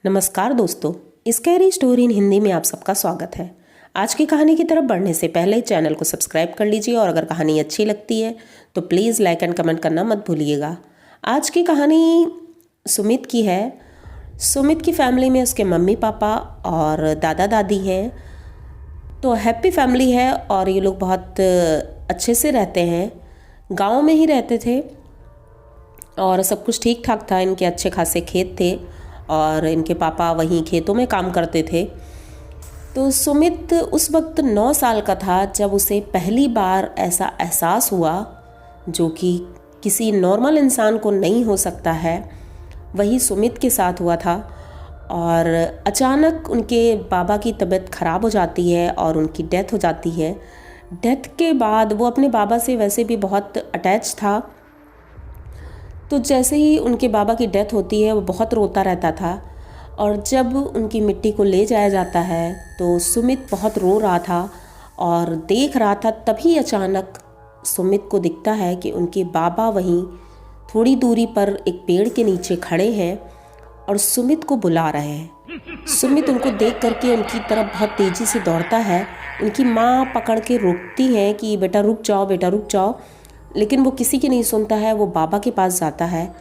नमस्कार दोस्तों, scary story in Hindi में आप सबका स्वागत है। आज की कहानी की तरफ बढ़ने से पहले चैनल को सब्सक्राइब कर लीजिए और अगर कहानी अच्छी लगती है तो प्लीज़ लाइक एंड कमेंट करना मत भूलिएगा। आज की कहानी सुमित की है। सुमित की फैमिली में उसके मम्मी पापा और दादा दादी हैं। तो हैप्पी फैमिली है और ये लोग बहुत अच्छे से रहते हैं। गाँव में ही रहते थे और सब कुछ ठीक ठाक था। इनके अच्छे खासे खेत थे और इनके पापा वहीं खेतों में काम करते थे। तो सुमित उस वक्त 9 साल का था जब उसे पहली बार ऐसा एहसास हुआ जो कि किसी नॉर्मल इंसान को नहीं हो सकता है, वही सुमित के साथ हुआ था। और अचानक उनके बाबा की तबीयत ख़राब हो जाती है और उनकी डेथ हो जाती है। डेथ के बाद वो अपने बाबा से वैसे भी बहुत अटैच था। तो जैसे ही उनके बाबा की डेथ होती है वो बहुत रोता रहता था और जब उनकी मिट्टी को ले जाया जाता है तो सुमित बहुत रो रहा था और देख रहा था। तभी अचानक सुमित को दिखता है कि उनके बाबा वहीं थोड़ी दूरी पर एक पेड़ के नीचे खड़े हैं और सुमित को बुला रहे हैं। सुमित उनको देख करके उनकी तरफ बहुत तेज़ी से दौड़ता है। उनकी माँ पकड़ के रोकती हैं कि बेटा रुक जाओ, बेटा रुक जाओ, लेकिन वो किसी की नहीं सुनता है। वो बाबा के पास जाता है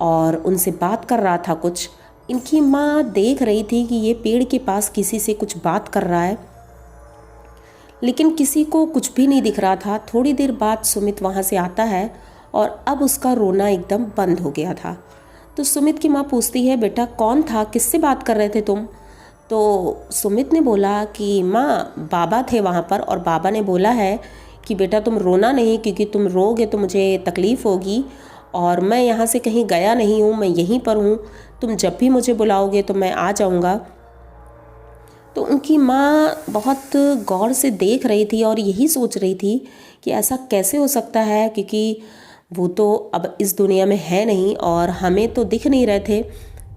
और उनसे बात कर रहा था कुछ। इनकी माँ देख रही थी कि ये पेड़ के पास किसी से कुछ बात कर रहा है, लेकिन किसी को कुछ भी नहीं दिख रहा था। थोड़ी देर बाद सुमित वहाँ से आता है और अब उसका रोना एकदम बंद हो गया था। तो सुमित की माँ पूछती है, बेटा कौन था, किससे बात कर रहे थे तुम? तो सुमित ने बोला कि माँ बाबा थे वहाँ पर और बाबा ने बोला है कि बेटा तुम रोना नहीं, क्योंकि तुम रोगे तो मुझे तकलीफ़ होगी और मैं यहाँ से कहीं गया नहीं हूँ, मैं यहीं पर हूँ। तुम जब भी मुझे बुलाओगे तो मैं आ जाऊँगा। तो उनकी माँ बहुत गौर से देख रही थी और यही सोच रही थी कि ऐसा कैसे हो सकता है, क्योंकि वो तो अब इस दुनिया में है नहीं और हमें तो दिख नहीं रहे थे,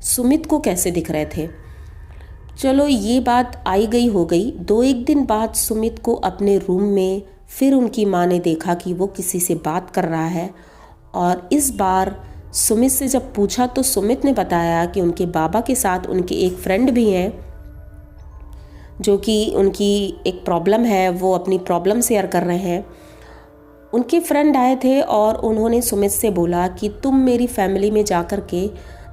सुमित को कैसे दिख रहे थे। चलो ये बात आई गई हो गई। 2-1 दिन बाद सुमित को अपने रूम में फिर उनकी माँ ने देखा कि वो किसी से बात कर रहा है और इस बार सुमित से जब पूछा तो सुमित ने बताया कि उनके बाबा के साथ उनके एक फ्रेंड भी हैं, जो कि उनकी एक प्रॉब्लम है, वो अपनी प्रॉब्लम शेयर कर रहे हैं। उनके फ्रेंड आए थे और उन्होंने सुमित से बोला कि तुम मेरी फैमिली में जा कर के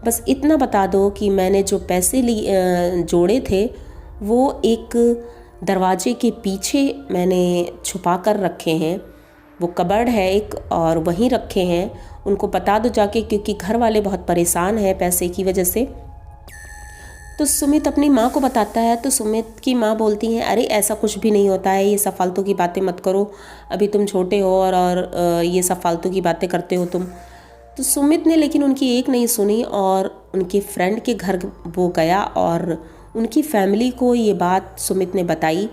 बस इतना बता दो कि मैंने जो पैसे जोड़े थे वो एक दरवाजे के पीछे मैंने छुपा कर रखे हैं। वो कबर्ड है एक और वहीं रखे हैं, उनको बता दो जाके, क्योंकि घर वाले बहुत परेशान हैं पैसे की वजह से। तो सुमित अपनी माँ को बताता है तो सुमित की माँ बोलती हैं, अरे ऐसा कुछ भी नहीं होता है, ये सब फालतू की बातें मत करो, अभी तुम छोटे हो और ये सब फालतू की बातें करते हो तुम। तो सुमित ने लेकिन उनकी एक नहीं सुनी और उनके फ्रेंड के घर वो गया और उनकी फैमिली को ये बात सुमित ने बताई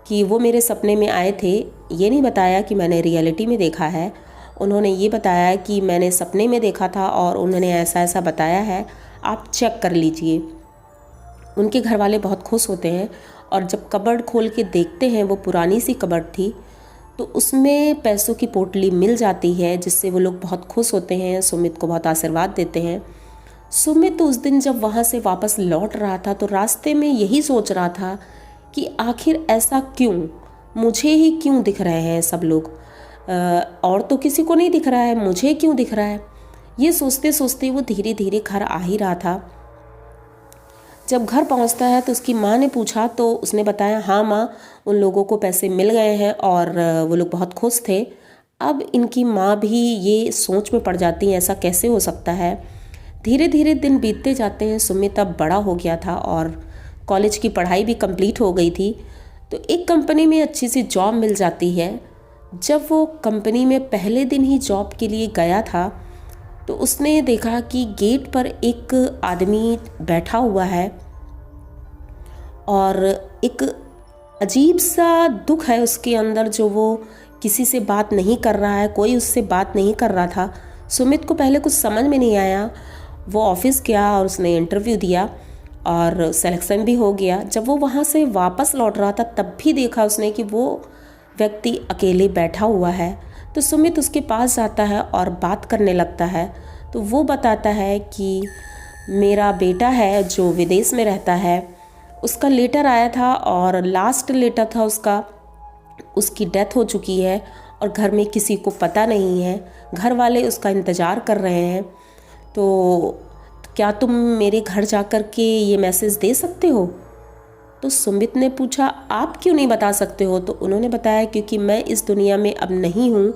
कि वो मेरे सपने में आए थे। ये नहीं बताया कि मैंने रियलिटी में देखा है, उन्होंने ये बताया कि मैंने सपने में देखा था और उन्होंने ऐसा ऐसा बताया है, आप चेक कर लीजिए। उनके घर वाले बहुत खुश होते हैं और जब कबर्ड खोल के देखते हैं, वो पुरानी सी कबर्ड थी, तो उसमें पैसों की पोटली मिल जाती है, जिससे वो लोग बहुत खुश होते हैं, सुमित को बहुत आशीर्वाद देते हैं। सुमित उस दिन जब वहाँ से वापस लौट रहा था तो रास्ते में यही सोच रहा था कि आखिर ऐसा क्यों, मुझे ही क्यों दिख रहे हैं सब लोग, और तो किसी को नहीं दिख रहा है, मुझे क्यों दिख रहा है। ये सोचते सोचते वो धीरे धीरे घर आ ही रहा था। जब घर पहुंचता है तो उसकी माँ ने पूछा तो उसने बताया, हाँ माँ, उन लोगों को पैसे मिल गए हैं और वो लोग बहुत खुश थे। अब इनकी माँ भी ये सोच में पड़ जाती है, ऐसा कैसे हो सकता है। धीरे धीरे दिन बीतते जाते हैं। सुमित अब बड़ा हो गया था और कॉलेज की पढ़ाई भी कंप्लीट हो गई थी, तो एक कंपनी में अच्छी सी जॉब मिल जाती है। जब वो कंपनी में पहले दिन ही जॉब के लिए गया था तो उसने देखा कि गेट पर एक आदमी बैठा हुआ है और एक अजीब सा दुख है उसके अंदर, जो वो किसी से बात नहीं कर रहा है, कोई उससे बात नहीं कर रहा था। सुमित को पहले कुछ समझ में नहीं आया। वो ऑफिस गया और उसने इंटरव्यू दिया और सिलेक्शन भी हो गया। जब वो वहाँ से वापस लौट रहा था तब भी देखा उसने कि वो व्यक्ति अकेले बैठा हुआ है। तो सुमित उसके पास जाता है और बात करने लगता है। तो वो बताता है कि मेरा बेटा है जो विदेश में रहता है, उसका लेटर आया था और लास्ट लेटर था उसका, उसकी डेथ हो चुकी है और घर में किसी को पता नहीं है, घर वाले उसका इंतज़ार कर रहे हैं, तो क्या तुम मेरे घर जा कर के ये मैसेज दे सकते हो? तो सुमित ने पूछा, आप क्यों नहीं बता सकते हो? तो उन्होंने बताया, क्योंकि मैं इस दुनिया में अब नहीं हूँ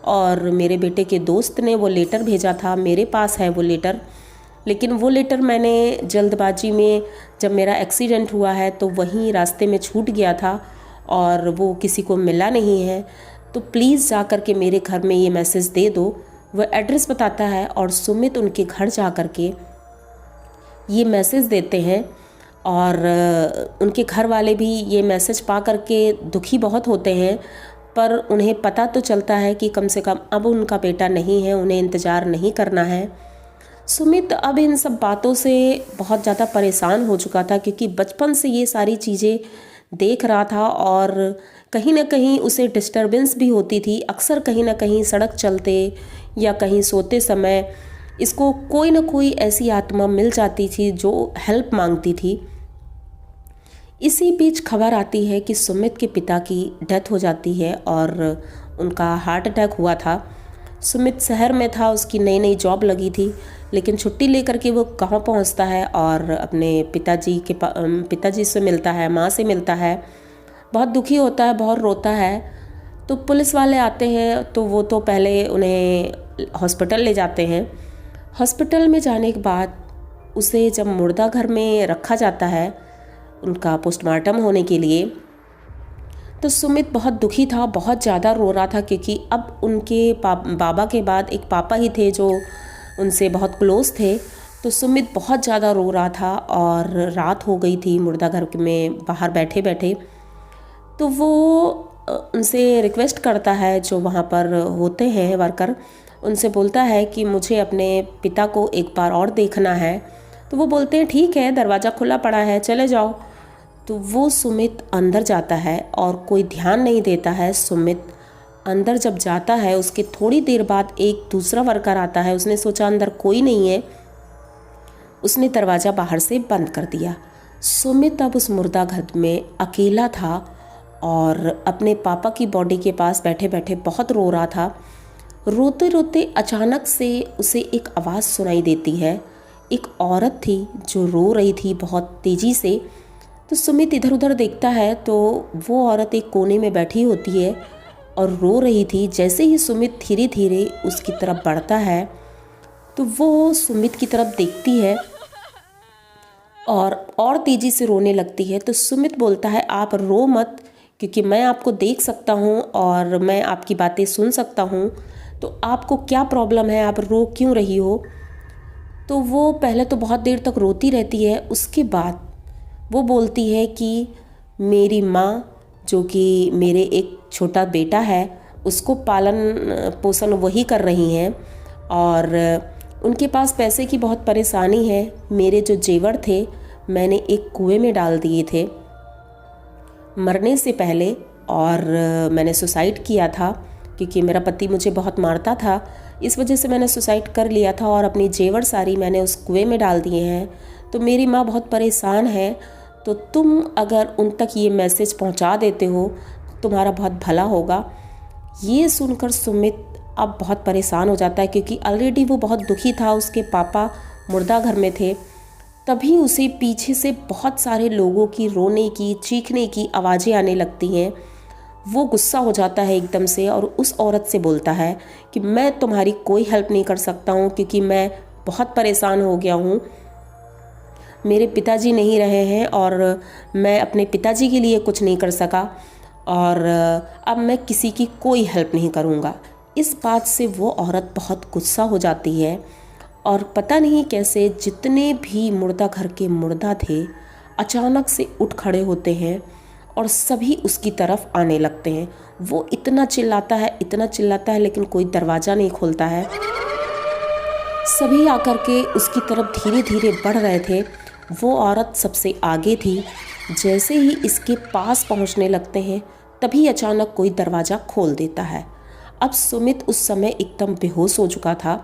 और मेरे बेटे के दोस्त ने वो लेटर भेजा था, मेरे पास है वो लेटर, लेकिन वो लेटर मैंने जल्दबाजी में, जब मेरा एक्सीडेंट हुआ है तो वहीं रास्ते में छूट गया था और वो किसी को मिला नहीं है, तो प्लीज़ जा कर के मेरे घर में ये मैसेज दे दो। वह एड्रेस बताता है और सुमित उनके घर जा कर के ये मैसेज देते हैं और उनके घर वाले भी ये मैसेज पा कर के दुखी बहुत होते हैं, पर उन्हें पता तो चलता है कि कम से कम अब उनका बेटा नहीं है, उन्हें इंतज़ार नहीं करना है। सुमित अब इन सब बातों से बहुत ज़्यादा परेशान हो चुका था, क्योंकि बचपन से ये सारी चीज़ें देख रहा था और कहीं ना कहीं उसे डिस्टरबेंस भी होती थी। अक्सर कहीं ना कहीं सड़क चलते या कहीं सोते समय इसको कोई ना कोई ऐसी आत्मा मिल जाती थी जो हेल्प मांगती थी। इसी बीच खबर आती है कि सुमित के पिता की डेथ हो जाती है और उनका हार्ट अटैक हुआ था। सुमित शहर में था, उसकी नई नई जॉब लगी थी, लेकिन छुट्टी लेकर के वो गांव पहुंचता है और अपने पिताजी से मिलता है, माँ से मिलता है, बहुत दुखी होता है, बहुत रोता है। तो पुलिस वाले आते हैं तो वो तो पहले उन्हें हॉस्पिटल ले जाते हैं। हॉस्पिटल में जाने के बाद उसे जब मुर्दा घर में रखा जाता है उनका पोस्टमार्टम होने के लिए, तो सुमित बहुत दुखी था, बहुत ज़्यादा रो रहा था, क्योंकि अब उनके बाबा के बाद एक पापा ही थे जो उनसे बहुत क्लोज थे। तो सुमित बहुत ज़्यादा रो रहा था और रात हो गई थी मुर्दा घर में बाहर बैठे बैठे। तो वो उनसे रिक्वेस्ट करता है, जो वहाँ पर होते हैं वर्कर, उनसे बोलता है कि मुझे अपने पिता को एक बार और देखना है। तो वो बोलते हैं ठीक है, दरवाज़ा खुला पड़ा है, चले जाओ। तो वो सुमित अंदर जाता है और कोई ध्यान नहीं देता है। सुमित अंदर जब जाता है उसके थोड़ी देर बाद एक दूसरा वर्कर आता है, उसने सोचा अंदर कोई नहीं है, उसने दरवाज़ा बाहर से बंद कर दिया। सुमित अब उस मुर्दा घर में अकेला था और अपने पापा की बॉडी के पास बैठे बैठे बहुत रो रहा था। रोते रोते अचानक से उसे एक आवाज़ सुनाई देती है। एक औरत थी जो रो रही थी बहुत तेज़ी से। तो सुमित इधर उधर देखता है तो वो औरत एक कोने में बैठी होती है और रो रही थी। जैसे ही सुमित धीरे धीरे उसकी तरफ बढ़ता है तो वो सुमित की तरफ देखती है और तेज़ी से रोने लगती है। तो सुमित बोलता है, आप रो मत, क्योंकि मैं आपको देख सकता हूँ और मैं आपकी बातें सुन सकता हूँ, तो आपको क्या प्रॉब्लम है, आप रो क्यों रही हो? तो वो पहले तो बहुत देर तक रोती रहती है, उसके बाद वो बोलती है कि मेरी माँ, जो कि मेरे एक छोटा बेटा है, उसको पालन पोषण वही कर रही हैं और उनके पास पैसे की बहुत परेशानी है। मेरे जो जेवर थे मैंने एक कुएं में डाल दिए थे मरने से पहले और मैंने सुसाइड किया था, क्योंकि मेरा पति मुझे बहुत मारता था, इस वजह से मैंने सुसाइड कर लिया था और अपनी जेवर सारी मैंने उस कुएं में डाल दिए हैं। तो मेरी माँ बहुत परेशान है, तो तुम अगर उन तक ये मैसेज पहुंचा देते हो तुम्हारा बहुत भला होगा। ये सुनकर सुमित अब बहुत परेशान हो जाता है, क्योंकि ऑलरेडी वो बहुत दुखी था, उसके पापा मुर्दा घर में थे। तभी उसे पीछे से बहुत सारे लोगों की रोने की, चीखने की आवाज़ें आने लगती हैं। वो गुस्सा हो जाता है एकदम से और उस औरत से बोलता है कि मैं तुम्हारी कोई हेल्प नहीं कर सकता हूँ, क्योंकि मैं बहुत परेशान हो गया हूँ। मेरे पिताजी नहीं रहे हैं और मैं अपने पिताजी के लिए कुछ नहीं कर सका और अब मैं किसी की कोई हेल्प नहीं करूँगा। इस बात से वो औरत बहुत गुस्सा हो जाती है और पता नहीं कैसे जितने भी मुर्दा घर के मुर्दा थे अचानक से उठ खड़े होते हैं और सभी उसकी तरफ आने लगते हैं। वो इतना चिल्लाता है लेकिन कोई दरवाज़ा नहीं खोलता है। सभी आकर के उसकी तरफ धीरे धीरे बढ़ रहे थे। वो औरत सबसे आगे थी। जैसे ही इसके पास पहुंचने लगते हैं तभी अचानक कोई दरवाज़ा खोल देता है। अब सुमित उस समय एकदम बेहोश हो चुका था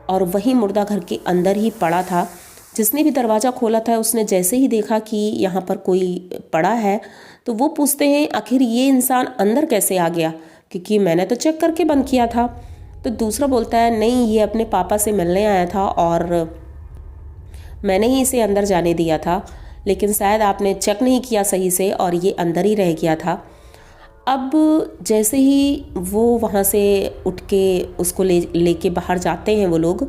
और वही मुर्दा घर के अंदर ही पड़ा था। जिसने भी दरवाज़ा खोला था उसने जैसे ही देखा कि यहाँ पर कोई पड़ा है तो वो पूछते हैं आखिर ये इंसान अंदर कैसे आ गया, क्योंकि मैंने तो चेक करके बंद किया था। तो दूसरा बोलता है नहीं, ये अपने पापा से मिलने आया था और मैंने ही इसे अंदर जाने दिया था, लेकिन शायद आपने चेक नहीं किया सही से और ये अंदर ही रह गया था। अब जैसे ही वो वहाँ से उठ के उसको लेके बाहर जाते हैं वो लोग,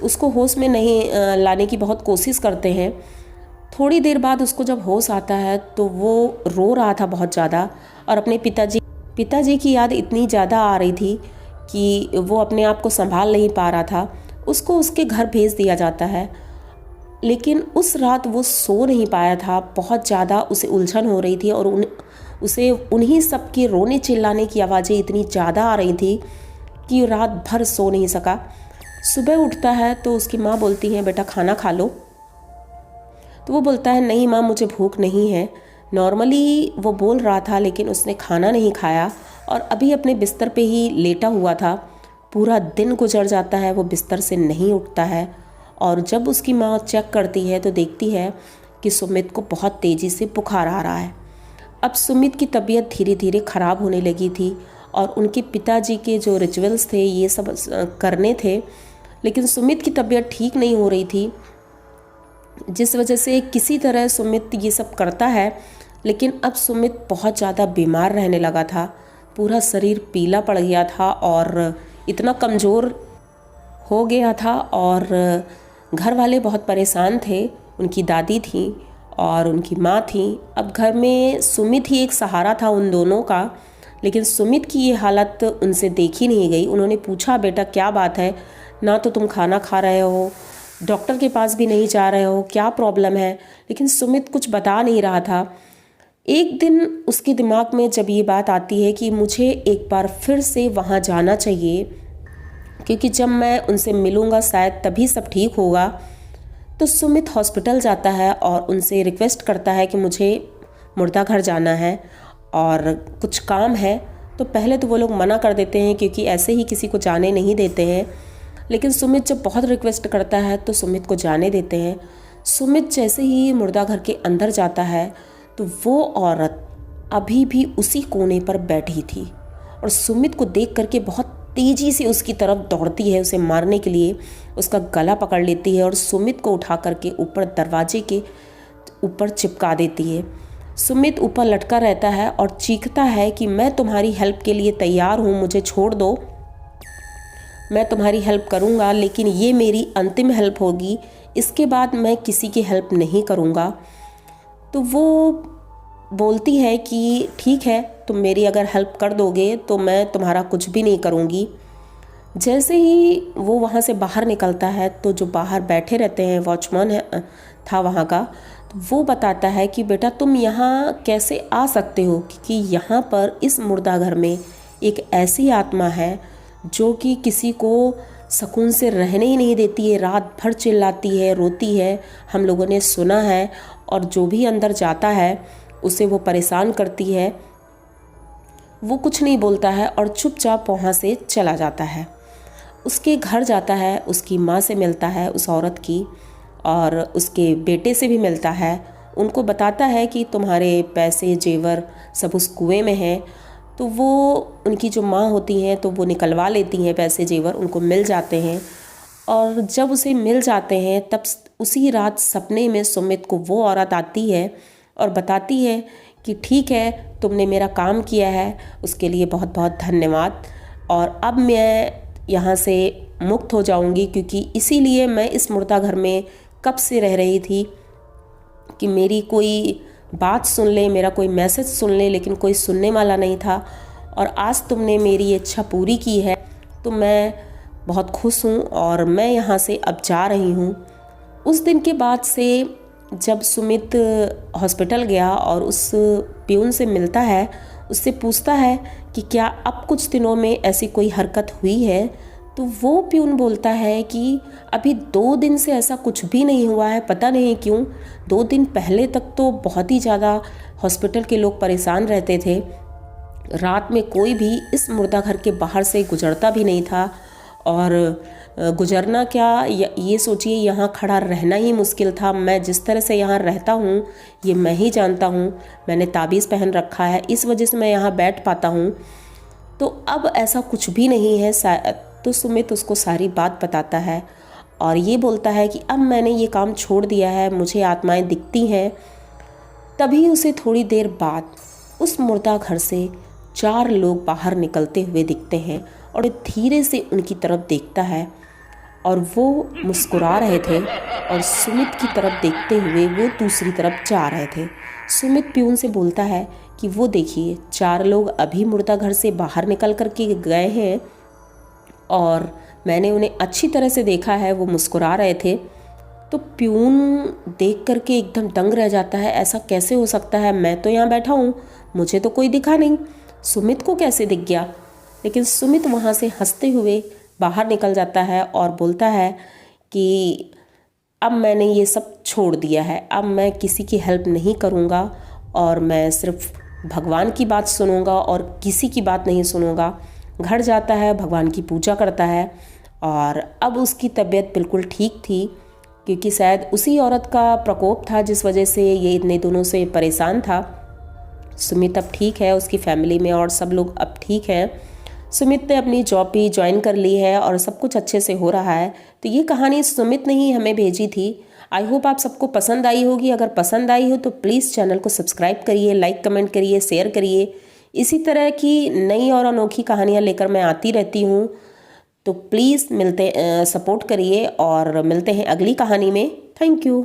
उसको होश में नहीं लाने की बहुत कोशिश करते हैं। थोड़ी देर बाद उसको जब होश आता है तो वो रो रहा था बहुत ज़्यादा और अपने पिताजी की याद इतनी ज़्यादा आ रही थी कि वो अपने आप को संभाल नहीं पा रहा था। उसको उसके घर भेज दिया जाता है, लेकिन उस रात वो सो नहीं पाया था। बहुत ज़्यादा उसे उलझन हो रही थी और उसे उन्हीं सब के रोने चिल्लाने की आवाज़ें इतनी ज़्यादा आ रही थी कि रात भर सो नहीं सका। सुबह उठता है तो उसकी माँ बोलती है बेटा खाना खा लो। तो वो बोलता है नहीं माँ, मुझे भूख नहीं है। नॉर्मली वो बोल रहा था लेकिन उसने खाना नहीं खाया और अभी अपने बिस्तर पे ही लेटा हुआ था। पूरा दिन गुजर जाता है, वो बिस्तर से नहीं उठता है। और जब उसकी माँ चेक करती है तो देखती है कि सुमित को बहुत तेज़ी से बुखार आ रहा है। अब सुमित की तबीयत धीरे धीरे ख़राब होने लगी थी और उनके पिताजी के जो रिचुअल्स थे ये सब करने थे, लेकिन सुमित की तबीयत ठीक नहीं हो रही थी, जिस वजह से किसी तरह सुमित ये सब करता है। लेकिन अब सुमित बहुत ज़्यादा बीमार रहने लगा था, पूरा शरीर पीला पड़ गया था और इतना कमज़ोर हो गया था और घर वाले बहुत परेशान थे। उनकी दादी थी और उनकी माँ थी। अब घर में सुमित ही एक सहारा था उन दोनों का, लेकिन सुमित की ये हालत उनसे देखी नहीं गई। उन्होंने पूछा बेटा क्या बात है, ना तो तुम खाना खा रहे हो, डॉक्टर के पास भी नहीं जा रहे हो, क्या प्रॉब्लम है? लेकिन सुमित कुछ बता नहीं रहा था। एक दिन उसके दिमाग में जब ये बात आती है कि मुझे एक बार फिर से वहाँ जाना चाहिए, क्योंकि जब मैं उनसे मिलूँगा शायद तभी सब ठीक होगा। तो सुमित हॉस्पिटल जाता है और उनसे रिक्वेस्ट करता है कि मुझे मुर्दा घर जाना है और कुछ काम है। तो पहले तो वो लोग मना कर देते हैं क्योंकि ऐसे ही किसी को जाने नहीं देते हैं, लेकिन सुमित जब बहुत रिक्वेस्ट करता है तो सुमित को जाने देते हैं। सुमित जैसे ही मुर्दा घर के अंदर जाता है तो वो औरत अभी भी उसी कोने पर बैठी थी और सुमित को देख करके बहुत तेज़ी से उसकी तरफ दौड़ती है, उसे मारने के लिए उसका गला पकड़ लेती है और सुमित को उठा करके ऊपर दरवाजे के ऊपर चिपका देती है। सुमित ऊपर लटका रहता है और चीखता है कि मैं तुम्हारी हेल्प के लिए तैयार हूँ, मुझे छोड़ दो, मैं तुम्हारी हेल्प करूँगा, लेकिन ये मेरी अंतिम हेल्प होगी, इसके बाद मैं किसी की हेल्प नहीं करूँगा। तो वो बोलती है कि ठीक है, तुम मेरी अगर हेल्प कर दोगे तो मैं तुम्हारा कुछ भी नहीं करूँगी। जैसे ही वो वहाँ से बाहर निकलता है तो जो बाहर बैठे रहते हैं वॉचमैन था वहाँ का, तो वो बताता है कि बेटा तुम यहाँ कैसे आ सकते हो, क्योंकि यहाँ पर इस मुर्दा घर में एक ऐसी आत्मा है जो कि किसी को सुकून से रहने ही नहीं देती है, रात भर चिल्लाती है, रोती है, हम लोगों ने सुना है, और जो भी अंदर जाता है उसे वो परेशान करती है। वो कुछ नहीं बोलता है और चुपचाप वहाँ से चला जाता है। उसके घर जाता है, उसकी माँ से मिलता है उस औरत की, और उसके बेटे से भी मिलता है। उनको बताता है कि तुम्हारे पैसे जेवर सब उस कुएं में हैं। तो वो उनकी जो माँ होती हैं तो वो निकलवा लेती हैं पैसे जेवर, उनको मिल जाते हैं। और जब उसे मिल जाते हैं तब उसी रात सपने में सुमित को वो औरत आती है और बताती है कि ठीक है, तुमने मेरा काम किया है, उसके लिए बहुत बहुत धन्यवाद, और अब मैं यहाँ से मुक्त हो जाऊँगी, क्योंकि इसीलिए मैं इस मुर्दा घर में कब से रह रही थी कि मेरी कोई बात सुन ले, मेरा कोई मैसेज सुन ले, लेकिन कोई सुनने वाला नहीं था, और आज तुमने मेरी इच्छा पूरी की है तो मैं बहुत खुश हूँ और मैं यहाँ से अब जा रही हूँ। उस दिन के बाद से जब सुमित हॉस्पिटल गया और उस प्यून से मिलता है, उससे पूछता है कि क्या अब कुछ दिनों में ऐसी कोई हरकत हुई है, तो वो प्यून बोलता है कि अभी 2 दिन से ऐसा कुछ भी नहीं हुआ है, पता नहीं क्यों। 2 दिन पहले तक तो बहुत ही ज़्यादा हॉस्पिटल के लोग परेशान रहते थे, रात में कोई भी इस मुर्दा घर के बाहर से गुजरता भी नहीं था, और गुजरना क्या, ये सोचिए यहाँ खड़ा रहना ही मुश्किल था। मैं जिस तरह से यहाँ रहता हूँ ये मैं ही जानता हूँ। मैंने ताबीज़ पहन रखा है, इस वजह से मैं यहाँ बैठ पाता हूँ। तो अब ऐसा कुछ भी नहीं है। तो सुमित उसको सारी बात बताता है और ये बोलता है कि अब मैंने ये काम छोड़ दिया है, मुझे आत्माएं दिखती हैं। तभी उसे थोड़ी देर बाद उस मुर्दा घर से 4 लोग बाहर निकलते हुए दिखते हैं और धीरे से उनकी तरफ देखता है और वो मुस्कुरा रहे थे और सुमित की तरफ देखते हुए वो दूसरी तरफ जा रहे थे। सुमित प्यून से बोलता है कि वो देखिए 4 लोग अभी मुर्दा घर से बाहर निकल कर के गए हैं और मैंने उन्हें अच्छी तरह से देखा है, वो मुस्कुरा रहे थे। तो प्यून देख करके एकदम दंग रह जाता है, ऐसा कैसे हो सकता है, मैं तो यहाँ बैठा हूँ, मुझे तो कोई दिखा नहीं, सुमित को कैसे दिख गया। लेकिन सुमित वहाँ से हंसते हुए बाहर निकल जाता है और बोलता है कि अब मैंने ये सब छोड़ दिया है, अब मैं किसी की हेल्प नहीं करूँगा और मैं सिर्फ भगवान की बात सुनूंगा और किसी की बात नहीं सुनूंगा। घर जाता है, भगवान की पूजा करता है और अब उसकी तबीयत बिल्कुल ठीक थी, क्योंकि शायद उसी औरत का प्रकोप था जिस वजह से ये इतने दिनों से परेशान था। सुमित अब ठीक है, उसकी फैमिली में और सब लोग अब ठीक हैं। सुमित ने अपनी जॉब भी ज्वाइन कर ली है और सब कुछ अच्छे से हो रहा है। तो ये कहानी सुमित ने ही हमें भेजी थी। आई होप आप सबको पसंद आई होगी। अगर पसंद आई हो तो प्लीज़ चैनल को सब्सक्राइब करिए, लाइक कमेंट करिए, शेयर करिए। इसी तरह की नई और अनोखी कहानियाँ लेकर मैं आती रहती हूँ, तो प्लीज़ सपोर्ट करिए और मिलते हैं अगली कहानी में। Thank you.